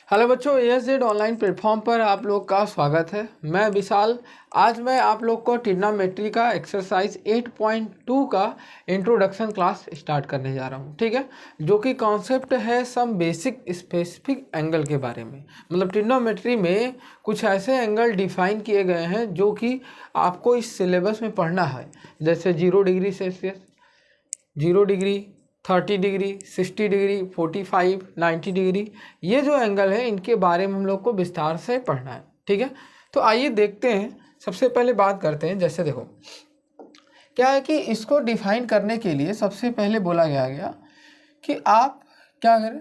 Hello बच्चों, ASZ online platform पर आप लोग का स्वागत है। मैं विशाल। आज मैं आप लोग को ट्रिग्नोमेट्री का एक्सरसाइज 8.2 का इंट्रोडक्शन क्लास स्टार्ट करने जा रहा हूँ। ठीक है, जो कि कॉन्सेप्ट है सम बेसिक स्पेसिफिक एंगल के बारे में। मतलब ट्रिग्नोमेट्री में कुछ ऐसे एंगल डिफाइन किए गए हैं जो कि आपको इस सिलेबस में पढ़ना है, जैसे 0 degree Celsius, 0 degree, 30 degree, 60 degree, 45, 90 degree. ये जो एंगल है इनके बारे में हम लोग को विस्तार से पढ़ना है। ठीक है, तो आइए देखते हैं। सबसे पहले बात करते हैं, जैसे देखो क्या है कि इसको डिफाइन करने के लिए सबसे पहले बोला गया कि आप क्या करें।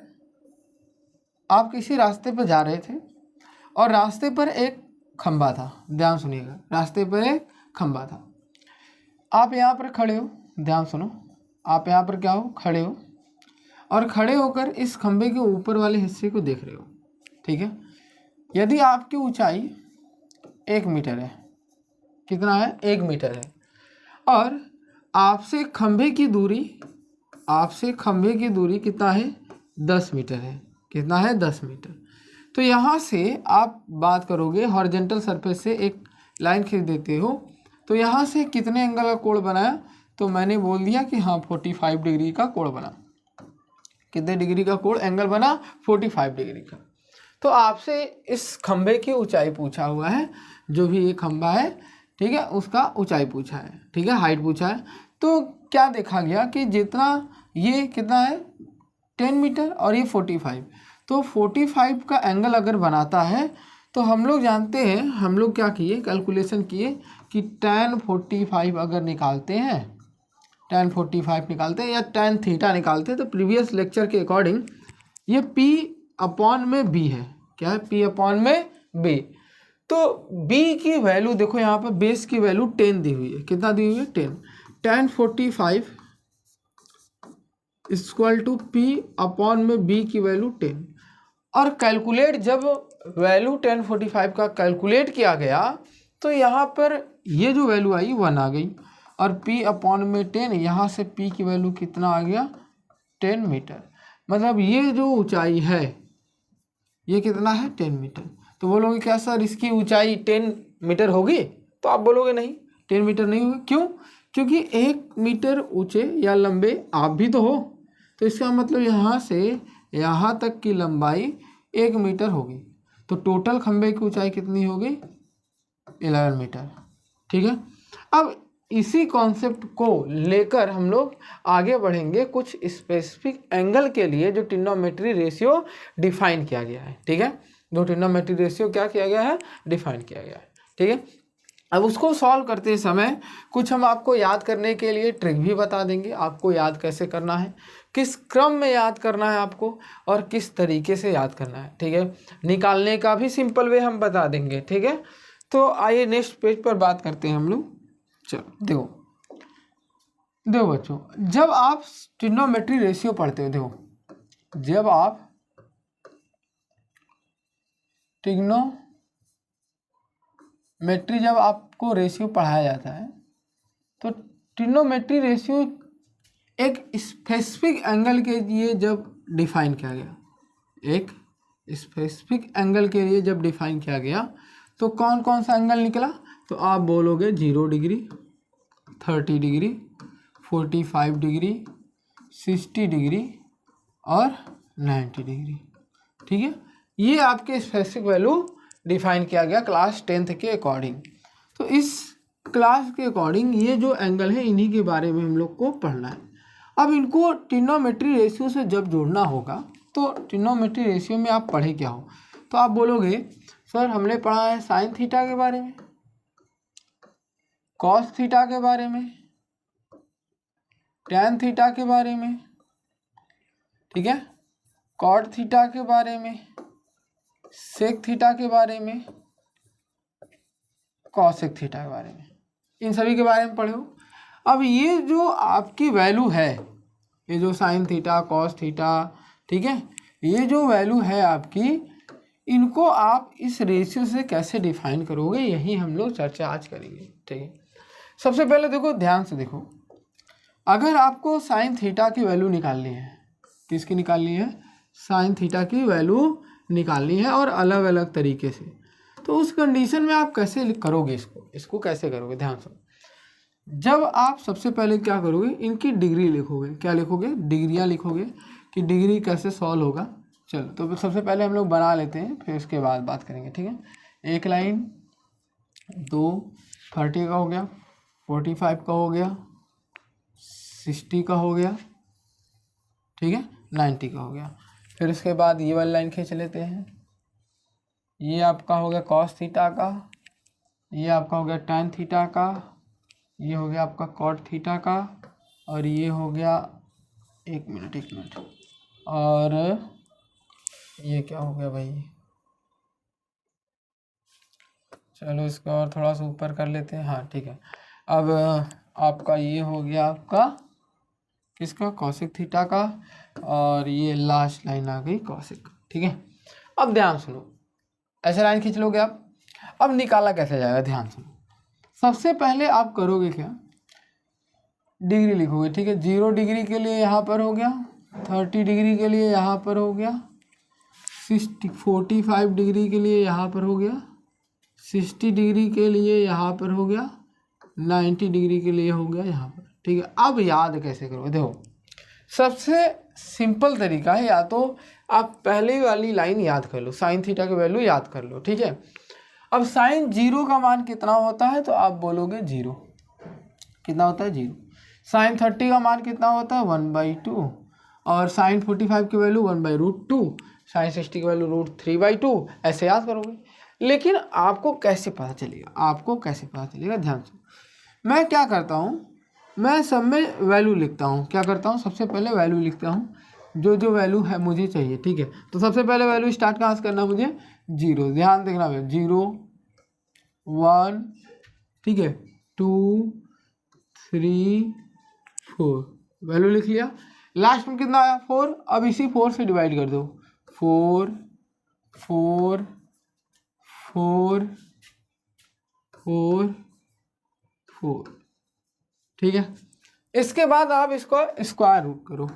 आप किसी रास्ते पर जा रहे थे और रास्ते पर एक खंबा था। ध्यान सुनिएगा, रास्ते पर एक खंबा था। आप यहाँ पर खड़े हो, ध्यान सुनो। आप यहाँ पर क्या हो, खड़े हो और खड़े होकर इस खंबे के ऊपर वाले हिस्से को देख रहे हो। ठीक है, यदि आपकी ऊंचाई 1 मीटर है, कितना है, 1 मीटर है, और आपसे खंबे की दूरी कितना है, 10 मीटर है। कितना है, 10 मीटर। तो यहाँ से आप बात करोगे, हॉरिजॉन्टल सरफेस से एक लाइन खींच देते हो, तो यहाँ से कितने एंगल का कोण बनाया, तो मैंने बोल दिया कि हाँ 45 डिग्री का कोण बना। कितने डिग्री का कोण एंगल बना, 45 डिग्री का। तो आपसे इस खंबे की ऊंचाई पूछा हुआ है, जो भी ये खंबा है, ठीक है, उसका ऊंचाई पूछा है। ठीक है, हाइट पूछा है। तो क्या देखा गया कि जितना ये कितना है 10 मीटर और ये 45, तो 45 का एंगल अगर बनाता है तो हम लोग जानते हैं, हम लोग क्या किए, कैलकुलेशन किए कि tan 45 अगर निकालते हैं, tan 45 निकालते हैं या tan थीटा निकालते हैं, तो प्रीवियस लेक्चर के अकॉर्डिंग ये P अपॉन में B है। क्या है, P अपॉन में B। तो B की वैल्यू देखो, यहाँ पर बेस की वैल्यू 10 दी हुई है। कितना दी हुई है, 10। tan 45 equal to P upon में B की वैल्यू 10। और कैलकुलेट, जब वैल्यू tan 45 का कैलकुलेट किया गया तो यहाँ पर ये जो वैल्यू आई 1 आ गई, और P अपॉन में 10, यहाँ से P की वैल्यू कितना आ गया, 10 मीटर। मतलब ये जो ऊंचाई है ये कितना है, 10 मीटर। तो बोलोगे क्या सर इसकी ऊंचाई 10 मीटर होगी, तो आप बोलोगे नहीं, 10 मीटर नहीं होगी। क्यों? क्योंकि 1 मीटर ऊंचे या लंबे आप भी तो हो, तो इसका मतलब यहाँ से यहाँ तक की लंबाई 1 मीटर होगी। तो टोटल खंबे की ऊंचाई कितनी होगी, 11 मीटर। ठीक है, अब इसी कॉन्सेप्ट को लेकर हम लोग आगे बढ़ेंगे कुछ स्पेसिफिक एंगल के लिए, जो ट्रिग्नोमेट्री रेशियो डिफाइन किया गया है। ठीक है, जो ट्रिग्नोमेट्री रेशियो क्या किया गया है, डिफाइन किया गया है। ठीक है, अब उसको सॉल्व करते समय कुछ हम आपको याद करने के लिए ट्रिक भी बता देंगे, आपको याद कैसे करना है, किस क्रम में याद करना है आपको, और किस तरीके से याद करना है। ठीक है, निकालने का भी सिंपल वे हम बता देंगे। ठीक है, तो आइए नेक्स्ट पेज पर बात करते हैं हम लोग। चलो देखो बच्चों, जब आप ट्रिग्नोमेट्री रेशियो पढ़ते हो, देखो जब आप ट्रिग्नोमेट्री जब आपको रेशियो पढ़ाया जाता है, तो ट्रिग्नोमेट्री रेशियो एक स्पेसिफिक एंगल के लिए जब डिफाइन किया गया, एक स्पेसिफिक एंगल के लिए जब डिफाइन किया गया, तो कौन कौन सा एंगल निकला, तो आप बोलोगे 0 डिग्री, 30 डिग्री, 45 डिग्री, 60 डिग्री और 90 डिग्री। ठीक है, ये आपके स्पेसिफिक वैल्यू डिफाइन किया गया क्लास 10th के अकॉर्डिंग। तो इस क्लास के अकॉर्डिंग ये जो एंगल है इन्हीं के बारे में हम लोग को पढ़ना है। अब इनको ट्रिग्नोमेट्री रेशियो से जब जोड़ना होगा, तो ट्रिग्नोमेट्री रेशियो में आप पढ़े क्या हो, तो आप बोलोगे सर हमने पढ़ा है साइन थीटा के बारे में, कॉस थीटा के बारे में, टैन थीटा के बारे में, ठीक है, कॉट थीटा के बारे में, सेक थीटा के बारे में, कॉसेक थीटा के बारे में, इन सभी के बारे में पढ़े हो। अब ये जो आपकी वैल्यू है, ये जो साइन थीटा, कॉस थीटा, ठीक है, ये जो वैल्यू है आपकी, इनको आप इस रेशियो से कैसे डिफाइन करोगे, यही हम लोग चर्चा आज करेंगे। ठीक है, सबसे पहले देखो, ध्यान से देखो, अगर आपको साइन थीटा की वैल्यू निकालनी है, किसकी निकालनी है, साइन थीटा की वैल्यू निकालनी है और अलग अलग तरीके से। तो उस कंडीशन में आप कैसे करोगे इसको कैसे करोगे, ध्यान से। जब आप सबसे पहले क्या करोगे, इनकी डिग्री लिखोगे। क्या लिखोगे, डिग्रियाँ लिखोगे कि डिग्री कैसे सॉल्व होगा। चलो तो सबसे पहले हम लोग बना लेते हैं, फिर उसके बाद बात करेंगे, ठीक है। एक लाइन, 2 30 का हो गया, 45 का हो गया, 60 का हो गया, ठीक है, 90 का हो गया। फिर उसके बाद ये वाली लाइन खींच लेते हैं। ये आपका हो गया कॉस थीटा का, ये आपका हो गया टैन थीटा का, ये हो गया आपका कॉट थीटा का, और ये हो गया एक मिनट और ये क्या हो गया भाई, चलो इसको और थोड़ा सा ऊपर कर लेते हैं। हाँ ठीक है। अब आपका ये हो गया आपका किसका, कॉसिक थीटा का, और ये लास्ट लाइन आ गई कॉसिक, ठीक है। अब ध्यान सुनो, ऐसे लाइन खींच लोगे आप। अब निकाला कैसे जाएगा, ध्यान सुनो। सबसे पहले आप करोगे क्या, डिग्री लिखोगे, ठीक है। 0 डिग्री के लिए यहाँ पर हो गया, 30 डिग्री के लिए यहाँ पर हो गया, 45 डिग्री के लिए यहाँ पर हो गया, 60 डिग्री के लिए यहाँ पर हो गया, 90 डिग्री के लिए हो गया यहाँ पर, ठीक है। अब याद कैसे करोगे, देखो सबसे सिंपल तरीका है, या तो आप पहले वाली लाइन याद कर लो, साइन थीटा की वैल्यू याद कर लो, ठीक है। अब साइन 0 का मान कितना होता है, तो आप बोलोगे 0, कितना होता है 0। साइन 30 का मान कितना होता है 1/2, और साइन 45 की वैल्यू 1/√2, साइन 60 की वैल्यू √3/2, ऐसे याद करोगे। लेकिन आपको कैसे पता चलेगा, ध्यान से। मैं क्या करता हूँ, मैं सब में वैल्यू लिखता हूँ। क्या करता हूँ, सबसे पहले वैल्यू लिखता हूँ, जो वैल्यू है मुझे चाहिए, ठीक है। तो सबसे पहले वैल्यू स्टार्ट कहाँ से करना मुझे, 0, ध्यान देखना भैया, 0 1, ठीक है, 2 3 4, वैल्यू लिख लिया। लास्ट में कितना आया 4, अब इसी 4 से डिवाइड कर दो, 4 4 4 4 4, ठीक है। इसके बाद आप इसको स्क्वायर रूट करो।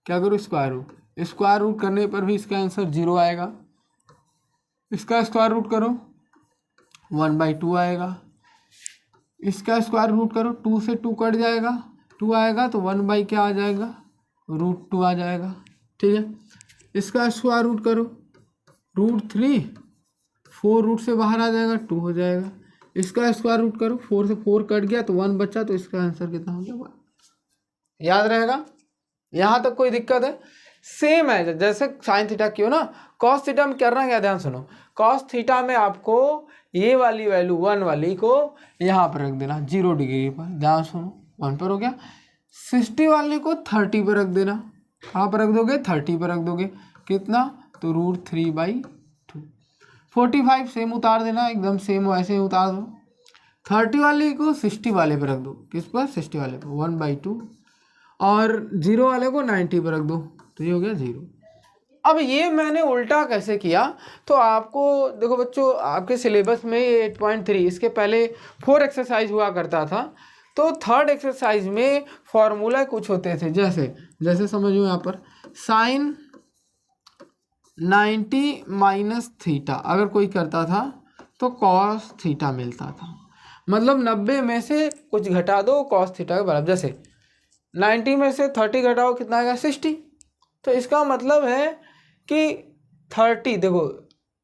क्या करो, स्क्वायर रूट करने पर भी इसका आंसर 0 आएगा। इसका स्क्वायर रूट करो 1/2 आएगा। इसका स्क्वायर रूट करो, 2 से 2 कट जाएगा, 2 आएगा तो 1 क्या आ जाएगा, √2 आ जाएगा, ठीक है। इसका स्क्वायर रूट करो, √3, 4 रूट से बाहर आ जाएगा, 2 हो जाएगा। इसका स्क्वायर रूट करो, 4 से 4 कट गया तो 1 बचा, तो इसका आंसर कितना हो गया 1। याद रहेगा, यहाँ तक कोई दिक्कत है। सेम है जैसे साइन थीटा की हो ना, कॉस थीटा में करना क्या, ध्यान सुनो। कॉस थीटा में आपको ये वाली वैल्यू 1 वाली को यहाँ पर रख देना 0 डिग्री पर, ध्यान सुनो, 1 पर हो गया। 60 वाले को 30 पर रख देना, कहाँ पर रख दोगे, 30 पर रख दोगे, कितना, तो √3/2। 45 सेम उतार देना, एकदम सेम वैसे ही उतार दो। 30 वाले को 60 वाले पर रख दो, किस पर, 60 वाले पर, 1/2, और 0 वाले को 90 पर रख दो, तो ये हो गया 0। अब ये मैंने उल्टा कैसे किया, तो आपको देखो बच्चों, आपके सिलेबस में ये 8.3, इसके पहले 4 एक्सरसाइज हुआ करता था। तो 3rd एक्सरसाइज में फॉर्मूला कुछ होते थे, जैसे समझो यहाँ पर साइन 90 माइनस थीटा अगर कोई करता था तो कॉस थीटा मिलता था। मतलब 90 में से कुछ घटा दो कॉस थीटा के बराबर। जैसे 90 में से 30 घटाओ, कितना आएगा 60। तो इसका मतलब है कि 30 देखो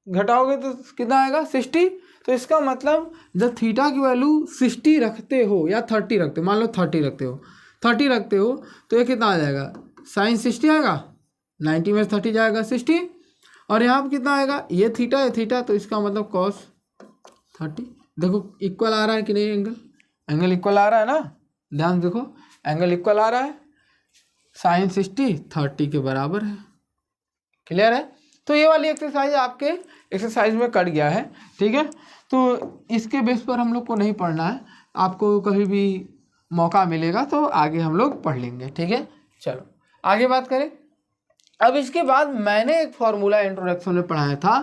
घटाओगे तो कितना आएगा 60। तो इसका मतलब जब थीटा की वैल्यू 60 रखते हो या 30 रखते हो, मान लो 30 रखते हो तो ये कितना आ जाएगा, साइन 60 आएगा, 90 में 30 जाएगा 60, और यहाँ पर कितना आएगा, ये थीटा, तो इसका मतलब कॉस 30। देखो इक्वल आ रहा है कि नहीं, एंगल इक्वल आ रहा है ना, ध्यान देखो एंगल इक्वल आ रहा है, साइन 60 30 के बराबर है। क्लियर है। तो ये वाली एक्सरसाइज आपके एक्सरसाइज में कट गया है, ठीक है। तो इसके बेस पर हम लोग को नहीं पढ़ना है, आपको कभी भी मौका मिलेगा तो आगे हम लोग पढ़ लेंगे, ठीक है। चलो आगे बात करें। अब इसके बाद मैंने एक फॉर्मूला इंट्रोडक्शन में पढ़ाया था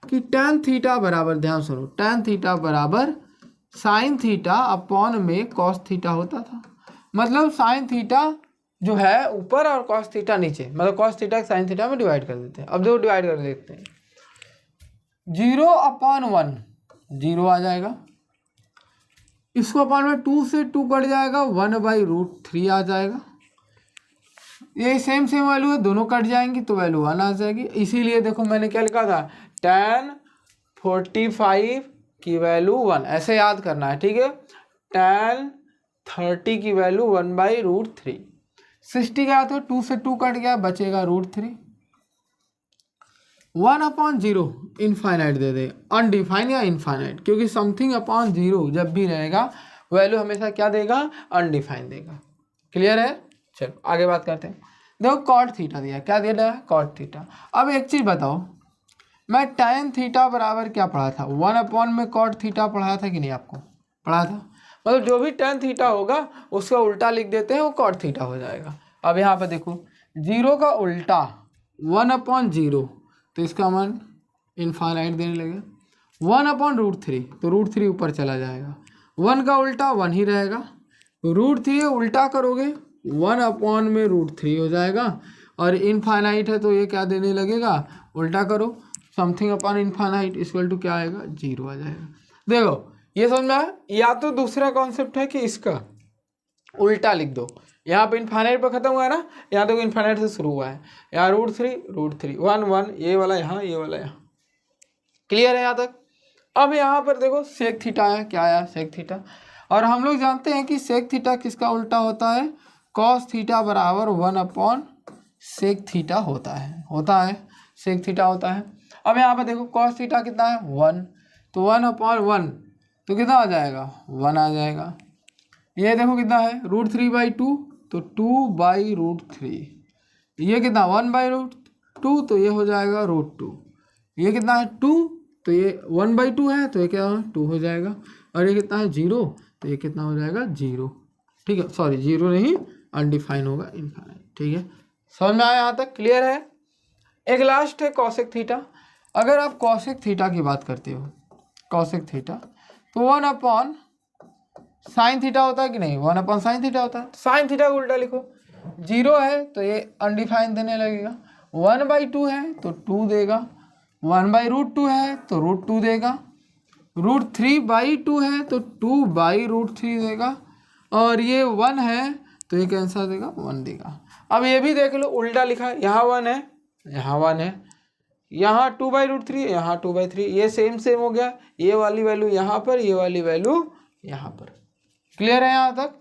कि tan थीटा बराबर, ध्यान सुनो, tan थीटा बराबर साइन थीटा अपॉन में कॉस थीटा होता था। मतलब साइन थीटा जो है ऊपर और कॉस थीटा नीचे, मतलब कॉस थीटा साइन थीटा में डिवाइड कर देते हैं। अब देखो डिवाइड कर देते हैं, 0/1 0 आ जाएगा, इसको अपन में 2 से 2 कट जाएगा, 1/√3 आ जाएगा। ये सेम वैल्यू है, दोनों कट जाएंगी तो वैल्यू 1 आ जाएगी। इसीलिए देखो मैंने क्या लिखा था, tan 45 की वैल्यू 1, ऐसे याद करना है, ठीक है। tan 30 की वैल्यू 1/√3। 60 का तो 2 से 2 कट गया, बचेगा √3। 1/0 इनफाइनाइट दे दे, अनडिफाइन या इनफाइनाइट, क्योंकि समथिंग अपॉन 0 जब भी रहेगा वैल्यू हमेशा क्या देगा, अनडिफाइन देगा। क्लियर है। चलो आगे बात करते हैं। देखो कॉट थीटा दिया, क्या दिया है, कॉट थीटा। अब एक चीज़ बताओ, मैं tan थीटा बराबर क्या पढ़ा था, 1/, में कॉट थीटा पढ़ाया था कि नहीं, आपको पढ़ा था। मतलब जो भी tan थीटा होगा उसका उल्टा लिख देते हैं, वो कॉट थीटा हो जाएगा। अब यहाँ पर देखो 0 का उल्टा 1/0, तो इसका मान इनफाइनाइट देने लगे। 1/√3, तो √3 ऊपर चला जाएगा। 1 का उल्टा 1 ही रहेगा, √3 उल्टा करोगे 1/, में √3 हो जाएगा। और इनफाइनाइट है तो ये क्या देने लगेगा, उल्टा करो, something upon infinite equal to क्या आएगा, 0 आ जाएगा। देखो ये समझ में आया। या तो दूसरा कॉन्सेप्ट है कि इसका उल्टा लिख दो, यहाँ पे इनफाइनाइट पर खत्म हुआ है ना, यहाँ तो इनफाइनाइट से शुरू हुआ है, यहाँ √3 1 1, ये वाला यहाँ, ये वाला यहाँ। क्लियर है यहाँ तक। अब यहाँ पर देखो सेक थीटा है, क्या आया, सेक थीटा। और हम लोग जानते हैं कि सेक थीटा किसका उल्टा होता है, कॉस थीटा बराबर 1/सेक थीटा होता है, सेक थीटा होता है। अब यहाँ पर देखो कॉस थीटा कितना है, 1, तो 1/1 तो कितना आ जाएगा, 1 आ जाएगा। ये देखो कितना है, √3/2, तो 2/√3। ये कितना 1/√2, तो ये हो जाएगा √2। ये कितना है 2, तो ये 1/2 है, तो ये क्या 2 हो जाएगा। और ये कितना है 0, तो ये कितना हो जाएगा 0। ठीक है, सॉरी 0 नहीं, अनडिफाइन होगा, इनफाइनाइट। ठीक है, समझ में आया यहाँ तक, क्लियर है। एक लास्ट है कॉसेक थीटा। अगर आप कॉसेक थीटा की बात करते हो, कॉसेक थीटा, तो 1/sin थीटा होता है कि नहीं, 1/sin थीटा होता है। साइन थीटा को उल्टा लिखो, 0 है तो ये अनडिफाइन देने लगेगा, 1/2 है तो 2 देगा, 1/√2 है तो √2 देगा, √3/2 है तो 2/√3 देगा, और ये 1 है तो ये कैंसर देगा, 1 देगा। अब ये भी देख लो, उल्टा लिखा है, यहाँ 1 है, यहाँ 1 है, यहाँ 2/√3, यहाँ 2/3, ये सेम हो गया। ये वाली वैल्यू यहाँ पर, ये वाली वैल्यू यहाँ पर। क्लियर है यहाँ तक,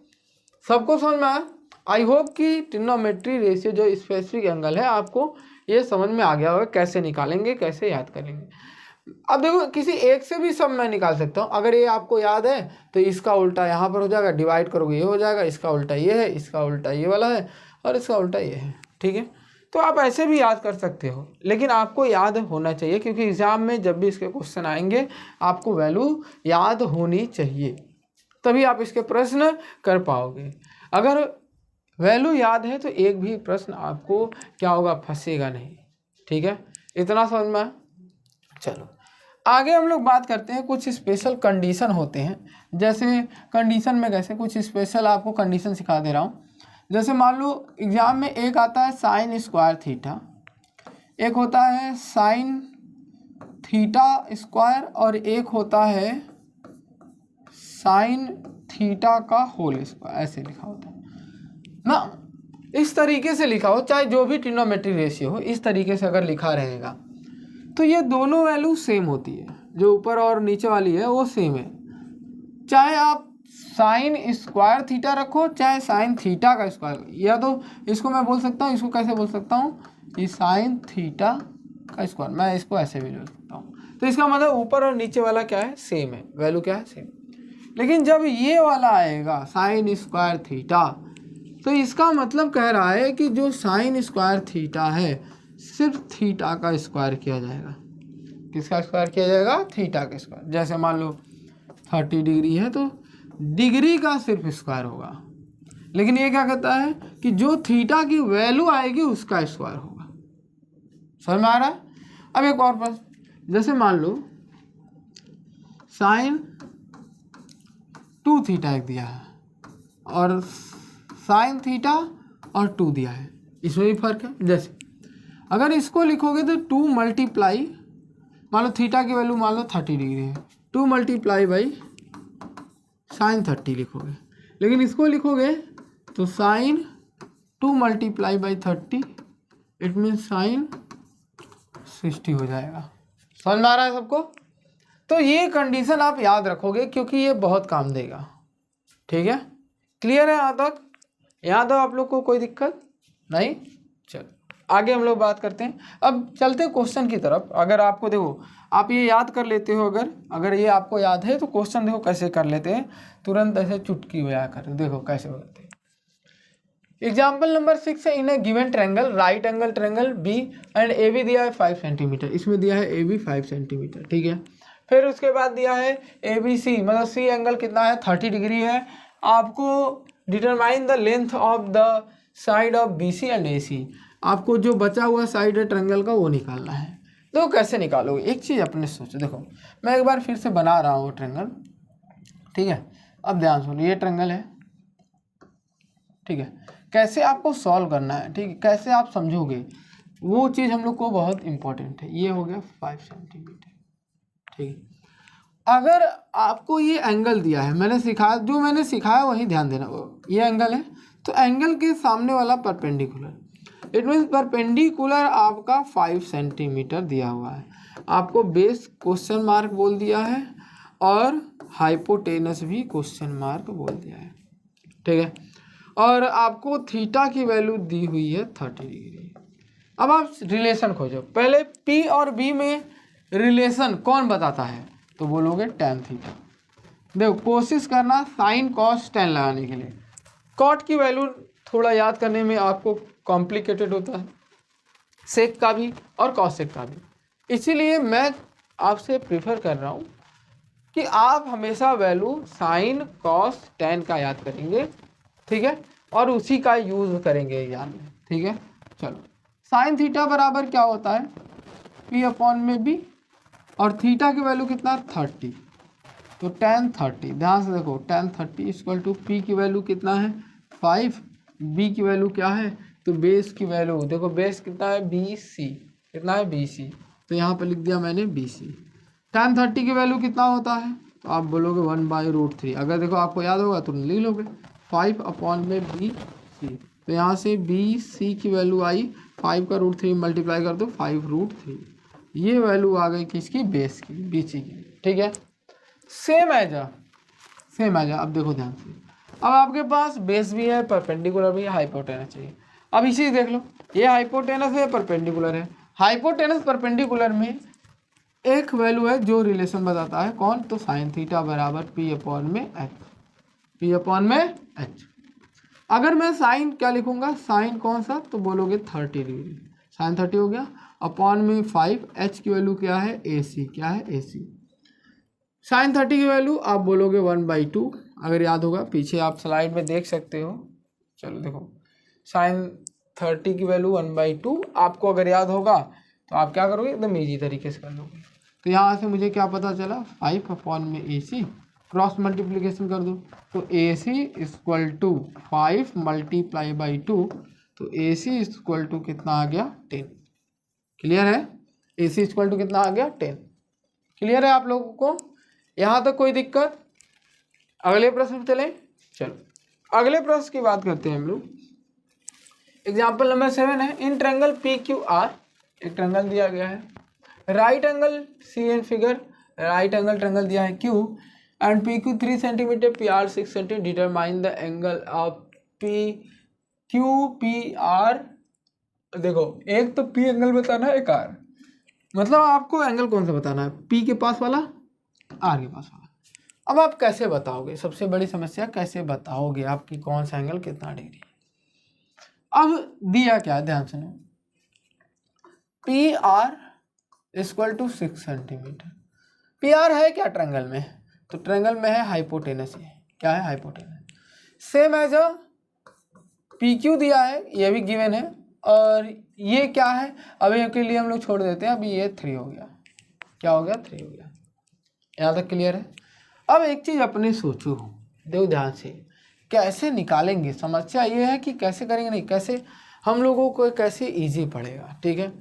सबको समझ में आया। आई होप कि ट्रिग्नोमेट्री रेशियो जो स्पेसिफिक एंगल है आपको ये समझ में आ गया होगा, कैसे निकालेंगे, कैसे याद करेंगे। अब देखो किसी एक से भी सब मैं निकाल सकता हूँ। अगर ये आपको याद है तो इसका उल्टा यहाँ पर हो जाएगा, डिवाइड करोगे ये हो जाएगा, इसका उल्टा ये है, इसका उल्टा ये वाला है, और इसका उल्टा ये है। ठीक है, तो आप ऐसे भी याद कर सकते हो, लेकिन आपको याद होना चाहिए, क्योंकि एग्जाम में जब भी इसके क्वेश्चन आएंगे आपको वैल्यू याद होनी चाहिए, तभी आप इसके प्रश्न कर पाओगे। अगर वैल्यू याद है तो एक भी प्रश्न आपको क्या होगा, फंसेगा नहीं। ठीक है, इतना समझ में। चलो आगे हम लोग बात करते हैं, कुछ स्पेशल कंडीशन होते हैं। जैसे कंडीशन में कैसे, कुछ स्पेशल आपको कंडीशन सिखा दे रहा हूँ। जैसे मान लो एग्जाम में एक आता है साइन स्क्वायर थीटा, एक होता है साइन थीटा स्क्वायर, और एक होता है साइन थीटा का होल स्क्वायर, ऐसे लिखा होता है ना। इस तरीके से लिखा हो, चाहे जो भी ट्रिग्नोमेट्री रेशियो हो, इस तरीके से अगर लिखा रहेगा तो ये दोनों वैल्यू सेम होती है, जो ऊपर और नीचे वाली है वो सेम है। चाहे आप साइन स्क्वायर थीटा रखो, चाहे साइन थीटा का स्क्वायर, या तो इसको मैं बोल सकता हूँ, इसको कैसे बोल सकता हूँ कि साइन थीटा का स्क्वायर, मैं इसको ऐसे भी बोल सकता हूँ। तो इसका मतलब ऊपर और नीचे वाला क्या है, सेम है, वैल्यू क्या है, सेम। लेकिन जब ये वाला आएगा साइन स्क्वायर थीटा, तो इसका मतलब कह रहा है कि जो साइन स्क्वायर थीटा है सिर्फ थीटा का स्क्वायर किया जाएगा। किसका स्क्वायर किया जाएगा, थीटा का स्क्वायर। जैसे मान लो 30 डिग्री है तो डिग्री का सिर्फ स्क्वायर होगा, लेकिन ये क्या कहता है कि जो थीटा की वैल्यू आएगी उसका स्क्वायर होगा। समझ में आ रहा है। अब एक और प्रश्न, जैसे मान लो साइन 2 थीटा एक दिया है और साइन थीटा और 2 दिया है, इसमें भी फर्क है। जैसे अगर इसको लिखोगे तो 2 मल्टीप्लाई, मान लो थीटा की वैल्यू मान लो 30 डिग्री है, 2 मल्टीप्लाई बाई साइन 30 लिखोगे, लेकिन इसको लिखोगे तो sine 2 multiply by 30 it mean sine 60 हो जाएगा। समझ में आ रहा है सबको? तो ये कंडीशन आप याद रखोगे क्योंकि ये बहुत काम देगा। ठीक है, क्लियर है यहाँ तक? यहाँ तक आप लोग को कोई दिक्कत नहीं? चलो आगे हम लोग बात करते हैं। अब चलते हैं क्वेश्चन की तरफ। अगर आपको देखो आप ये याद कर लेते हो, अगर ये आपको याद है तो क्वेश्चन देखो कैसे कर लेते हैं, तुरंत ऐसे चुटकी बजा कर देखो कैसे करते हैं। एग्जाम्पल नंबर 6 है, in a given triangle right angle triangle B and A B दिया है 5 सेंटीमीटर, इसमें दिया है ए बी 5 सेंटीमीटर। ठीक है, फिर उसके बाद दिया है ए बी सी, मतलब सी एंगल कितना है 30 डिग्री है। आपको determine the length of the side of B C and A C, आपको जो बचा हुआ साइड है ट्रायंगल का वो निकालना है। देखो कैसे निकालोगे, एक चीज़ अपने सोचो। देखो मैं एक बार फिर से बना रहा हूँ ट्रायंगल। ठीक है, अब ध्यान सुनो, ये ट्रायंगल है। ठीक है, कैसे आपको सॉल्व करना है, ठीक है, कैसे आप समझोगे वो चीज़ हम लोग को बहुत इंपॉर्टेंट है। ये हो गया 5 सेंटीमीटर। ठीक है, अगर आपको ये एंगल दिया है, मैंने सिखाया वही ध्यान देना। ये एंगल है तो एंगल के सामने वाला परपेंडिकुलर, इट मीन्स परपेंडिकुलर आपका 5 सेंटीमीटर दिया हुआ है। आपको बेस क्वेश्चन मार्क बोल दिया है और हाइपोटेनस भी क्वेश्चन मार्क बोल दिया है। ठीक है, और आपको थीटा की वैल्यू दी हुई है 30 डिग्री। अब आप रिलेशन खोजो। पहले पी और बी में रिलेशन कौन बताता है, तो बोलोगे tan थीटा। देखो कोशिश करना साइन कॉस tan लगाने के लिए। कॉट की वैल्यू थोड़ा याद करने में आपको कॉम्प्लिकेटेड होता है, सेक का भी और कॉसेक का भी। इसीलिए मैं आपसे प्रेफर कर रहा हूँ कि आप हमेशा वैल्यू साइन कॉस tan का याद करेंगे। ठीक है, और उसी का यूज़ करेंगे एग्जाम में। ठीक है, चलो साइन थीटा बराबर क्या होता है, पी अपॉन में बी, और थीटा की वैल्यू कितना 30, तो tan 30। ध्यान से देखो tan 30 इक्वल टू पी की वैल्यू कितना है 5, बी की वैल्यू क्या है, तो बेस की वैल्यू देखो, बेस कितना है BC, कितना है BC, तो यहाँ पर लिख दिया मैंने BC। tan 30 की वैल्यू कितना होता है, तो आप बोलोगे 1/√3। अगर देखो आपको याद होगा तो लिख लोगे 5 अपॉन में BC, तो यहाँ से BC की वैल्यू आई 5 का √3 मल्टीप्लाई कर दो 5√3, ये वैल्यू आ गई किसकी, बेस की, BC की। ठीक है, सेम एज अब देखो ध्यान से, अब आपके पास बेस भी है, परपेंडिकुलर भी है, हाइपोटेनस चाहिए। अब इसी देख लो, ये हाइपोटेनस है, परपेंडिकुलर है। हाइपोटेनस परपेंडिकुलर में एक वैल्यू है जो रिलेशन बताता है, कौन, तो साइन थीटा बराबर पी अपॉन में एच। अगर मैं साइन क्या लिखूंगा, साइन कौन सा, तो बोलोगे 30 डिग्री, साइन 30 हो गया, अपॉन में 5, एच की वैल्यू क्या है AC, क्या है AC। साइन 30 की वैल्यू आप बोलोगे 1/2, अगर याद होगा पीछे आप स्लाइड में देख सकते हो। चलो देखो साइन 30 की वैल्यू 1/2, आपको अगर याद होगा तो आप क्या करोगे, एकदम ईजी तरीके से कर लोगे। तो यहाँ से मुझे क्या पता चला, 5 अपॉन में AC, क्रॉस मल्टीप्लिकेशन कर दो, तो AC equal to 5 multiply by 2, तो AC इक्वल टू कितना आ गया 10। क्लियर है, AC इक्वल टू कितना आ गया 10। क्लियर है आप लोगों को, यहाँ तक कोई दिक्कत? अगले प्रश्न पे चलें। चलो अगले प्रश्न की बात करते हैं हम लोग। एग्जाम्पल नंबर 7 है, इन ट्रायंगल PQR, एक ट्रायंगल दिया गया है, right angle see in figure, right angle triangle दिया है Q and PQ 3 centimetre, PR 6 centimetre, determine the angle of PQPR। देखो एक तो P एंगल बताना है, एक R, मतलब आपको एंगल कौन सा बताना है, P के पास वाला, R के पास वाला। अब आप कैसे बताओगे, सबसे बड़ी समस्या कैसे बताओगे आपकी कौन सा एंगल कितना डिग्री। अब दिया क्या, ध्यान सुनो, PR equal to 6 centimetre. PR है क्या ट्रायंगल में, तो ट्रायंगल में है हाइपोटेनस, ये क्या है hypotenuse. Same as a PQ दिया है, ये भी गिवन है, और ये क्या है अभी के लिए हम लोग छोड़ देते हैं, अभी ये 3 हो गया, क्या हो गया 3 हो गया। यहाँ तक क्लियर है। अब एक चीज़ अपने सोचो, देखो ध्यान से, कैसे निकालेंगे, समस्या ये है कि कैसे करेंगे, नहीं कैसे हम लोगों को कैसे इजी पड़ेगा। ठीक है,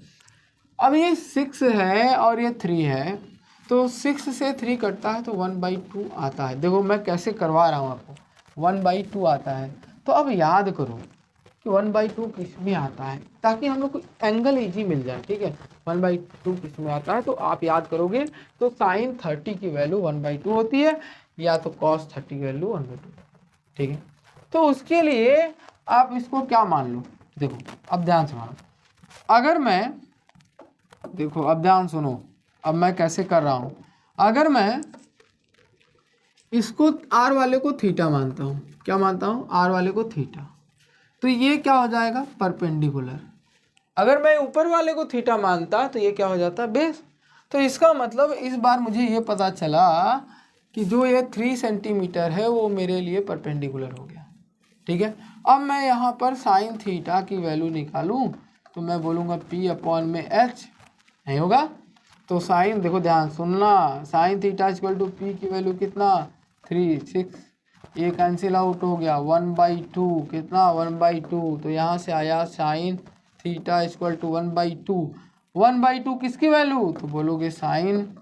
अब ये 6 है और ये 3 है, तो 6 से 3 कटता है तो 1/2 आता है। देखो मैं कैसे करवा रहा हूँ आपको, 1/2 आता है। तो अब याद करो कि 1/2 किस में आता है, ताकि हम लोग को एंगल इजी मिल जाए। ठीक है, 1/2 किस में आता है तो आप याद करोगे तो sin 30 की वैल्यू 1/2 होती है, या तो cos 30 की वैल्यू 1/2। ठीक है, तो उसके लिए आप इसको क्या मान लो, देखो अब ध्यान से मानो, अगर मैं, देखो अब ध्यान सुनो, अब मैं कैसे कर रहा हूँ। अगर मैं इसको r वाले को थीटा मानता हूँ, क्या मानता हूँ, r वाले को थीटा, तो ये क्या हो जाएगा, परपेंडिकुलर। अगर मैं ऊपर वाले को थीटा मानता तो ये क्या हो जाता, बेस। तो इसका मतलब इस बार मुझे ये पता चला कि जो ये 3 सेंटीमीटर है वो मेरे लिए परपेंडिकुलर हो गया। ठीक है, अब मैं यहाँ पर साइन थीटा की वैल्यू निकालूं तो मैं बोलूँगा P/H, नहीं होगा। तो साइन, देखो ध्यान सुनना, sine theta equal to P की वैल्यू कितना, 3, 6, ये कैंसिल आउट हो गया, 1/2 कितना, 1/2। तो यहाँ से आया साइन थीटा इक्वल टू 1/2। 1/2 किसकी वैल्यू, तो बोलोगे साइन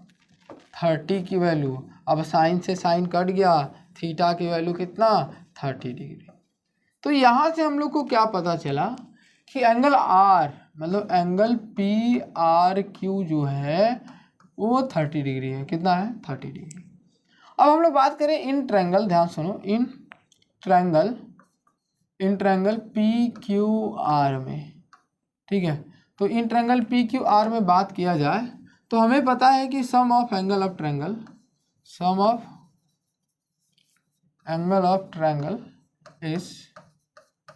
30 की वैल्यू। अब साइन से साइन कट गया, थीटा की वैल्यू कितना, 30 डिग्री। तो यहाँ से हम लोग को क्या पता चला कि एंगल आर, मतलब एंगल PRQ जो है वो 30 डिग्री है। कितना है, 30 डिग्री। अब हम लोग बात करें इन ट्रायंगल, ध्यान सुनो, इन ट्रायंगल PQR में। ठीक है, तो इन ट्रायंगल PQR में बात किया जाए तो हमें पता है कि sum of angle of triangle is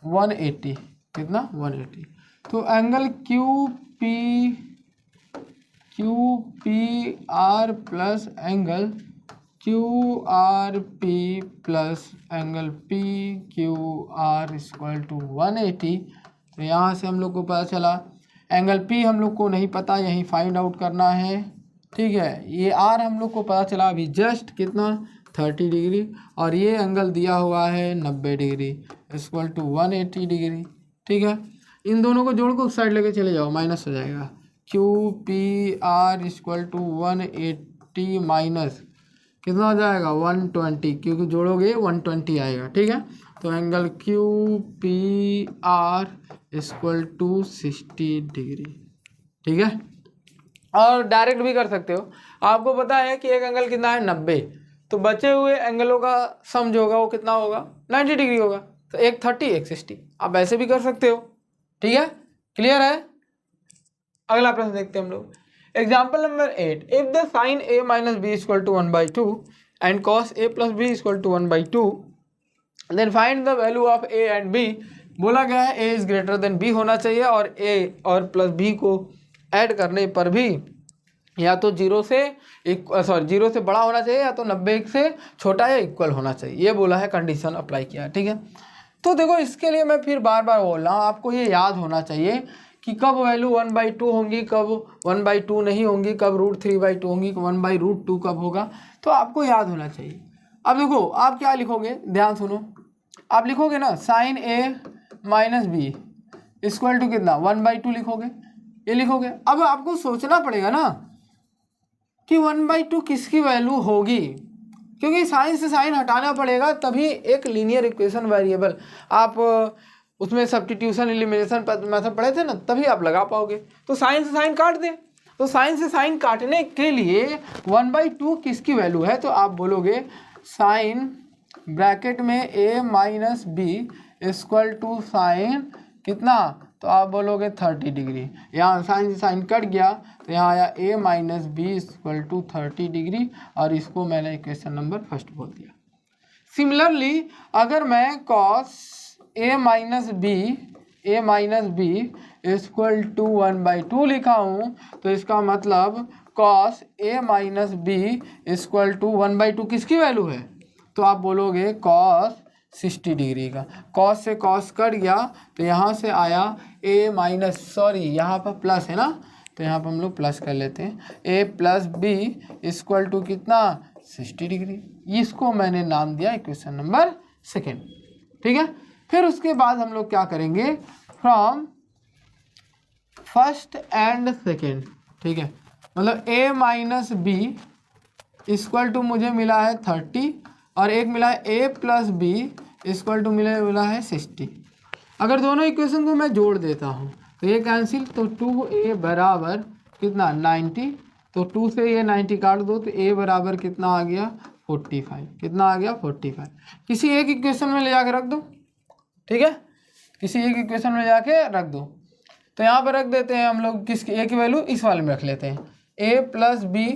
180। कितना, 180। तो angle QPR plus angle QRP plus angle PQR equal to 180। तो यहाँ से हम लोग को पता चला एंगल P हम लोग को नहीं पता, यहीं फाइंड आउट करना है। ठीक है, ये R हम लोग को पता चला अभी जस्ट, कितना, 30 डिग्री, और ये एंगल दिया हुआ है 90 डिग्री इक्वल टू 180 डिग्री। ठीक है, इन दोनों को जोड़ को उस साइड लेके चले जाओ, माइनस हो जाएगा। QPR इक्वल टू 180 माइनस कितना हो जाएगा, 120, क्योंकि जोड़ोगे 120 आएगा। ठीक है, तो angle QPR equal to 60 degree. ठीक है, और डायरेक्ट भी कर सकते हो। आपको पता है कि एक एंगल कितना है, 90, तो बचे हुए एंगलों का सम जो होगा वो कितना होगा, 90 डिग्री होगा। तो एक 30 एक 60, आप ऐसे भी कर सकते हो। ठीक है, क्लियर है। अगला प्रश्न देखते हैं हम लोग। Example number 8, if the sine A minus B equal to 1/2 and cos A plus B equal to 1/2, then find the value of A and B। बोला गया है A is greater than B होना चाहिए, और A और plus B को add करने पर भी या तो 0 से बड़ा होना चाहिए, या तो 90 से छोटा या इक्वल होना चाहिए। ये बोला है, कंडीशन अप्लाई किया है। ठीक है, तो देखो इसके लिए मैं फिर बार बार बोल रहा हूँ, आपको ये याद होना चाहिए कि कब वैल्यू 1/2 होंगी, कब 1/2 नहीं होंगी, कब √3/2 होंगी, 1/√2 कब होगा, तो आपको याद होना चाहिए। अब देखो आप क्या लिखोगे, ध्यान सुनो, आप लिखोगे ना sine A minus B equal to कितना, 1/2 लिखोगे, ये लिखोगे। अब आपको सोचना पड़ेगा ना कि 1/2 किसकी वैल्यू होगी, क्योंकि साइन से साइन हटाना पड़ेगा, तभी एक लीनियर इक्वेशन वेरिएबल आप उसमें सब्स्टिट्यूशन एलिमिनेशन मेथड पढ़े थे ना, तभी आप लगा पाओगे। तो साइन से साइन काट दें, तो साइन से साइन काटने के लिए 1/2 किसकी वैल्यू है, तो आप बोलोगे साइन ब्रैकेट में A minus B equal to sine कितना, तो आप बोलोगे 30 डिग्री। यहाँ साइन से साइन कट गया तो यहाँ आया A minus B equal to 30 degree, और इसको मैंने इक्वेशन नंबर फर्स्ट बोल दिया। सिमिलरली अगर मैं cos A minus B equal to 1/2 लिखा हूँ, तो इसका मतलब cos A minus B equal to 1/2 किसकी वैल्यू है, तो आप बोलोगे कॉस 60 डिग्री का। कॉस से कॉस कट गया तो यहाँ से आया A माइनस, यहाँ पर प्लस है ना, तो यहाँ पर हम लोग प्लस कर लेते हैं, A plus B equal to कितना, 60 डिग्री। इसको मैंने नाम दिया इक्वेशन नंबर 2। ठीक है, फिर उसके बाद हम लोग क्या करेंगे, फ्रॉम फर्स्ट एंड सेकेंड, ठीक है, मतलब a minus B equal to मुझे मिला है 30 और एक मिला है a plus B equal to मिला है 60। अगर दोनों इक्वेशन को मैं जोड़ देता हूँ तो ये कैंसिल, तो 2a बराबर कितना 90, तो 2 से ये 90 काट दो तो a बराबर कितना आ गया 45। कितना आ गया 45। किसी एक इक्वेशन में ले जाके रख दो, ठीक है, किसी एक इक्वेशन में जाके रख दो। तो यहाँ पर रख देते हैं हम लोग, किसकी a की वैल्यू इस वाले में रख लेते हैं, a plus B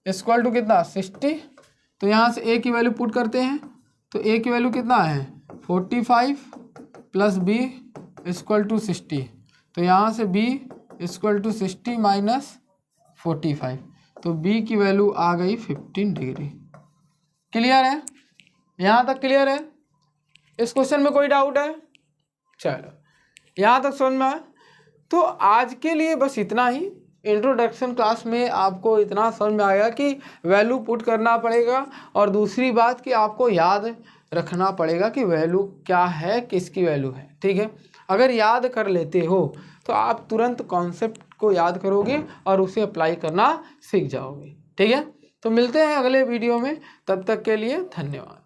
equal to कितना 60। तो यहाँ से a की वैल्यू पुट करते हैं, तो a की वैल्यू कितना है 45 प्लस b इक्वल टू 60। तो यहाँ से b इक्वल टू 60 माइनस 45, तो b की वैल्यू आ गई 15 डिग्री। क्लियर है, यहाँ तक क्लियर है? इस क्वेश्चन में कोई डाउट है? चलो यहाँ तक समझ में आया। तो आज के लिए बस इतना ही। इंट्रोडक्शन क्लास में आपको इतना समझ में आया कि वैल्यू पुट करना पड़ेगा, और दूसरी बात कि आपको याद रखना पड़ेगा कि वैल्यू क्या है, किसकी वैल्यू है, ठीक है। अगर याद कर लेते हो तो आप तुरंत कॉन्सेप्ट को याद करोगे और उसे अप्लाई करना सीख जाओगे, ठीक है। तो मिलते हैं अगले वीडियो में, तब तक के लिए धन्यवाद।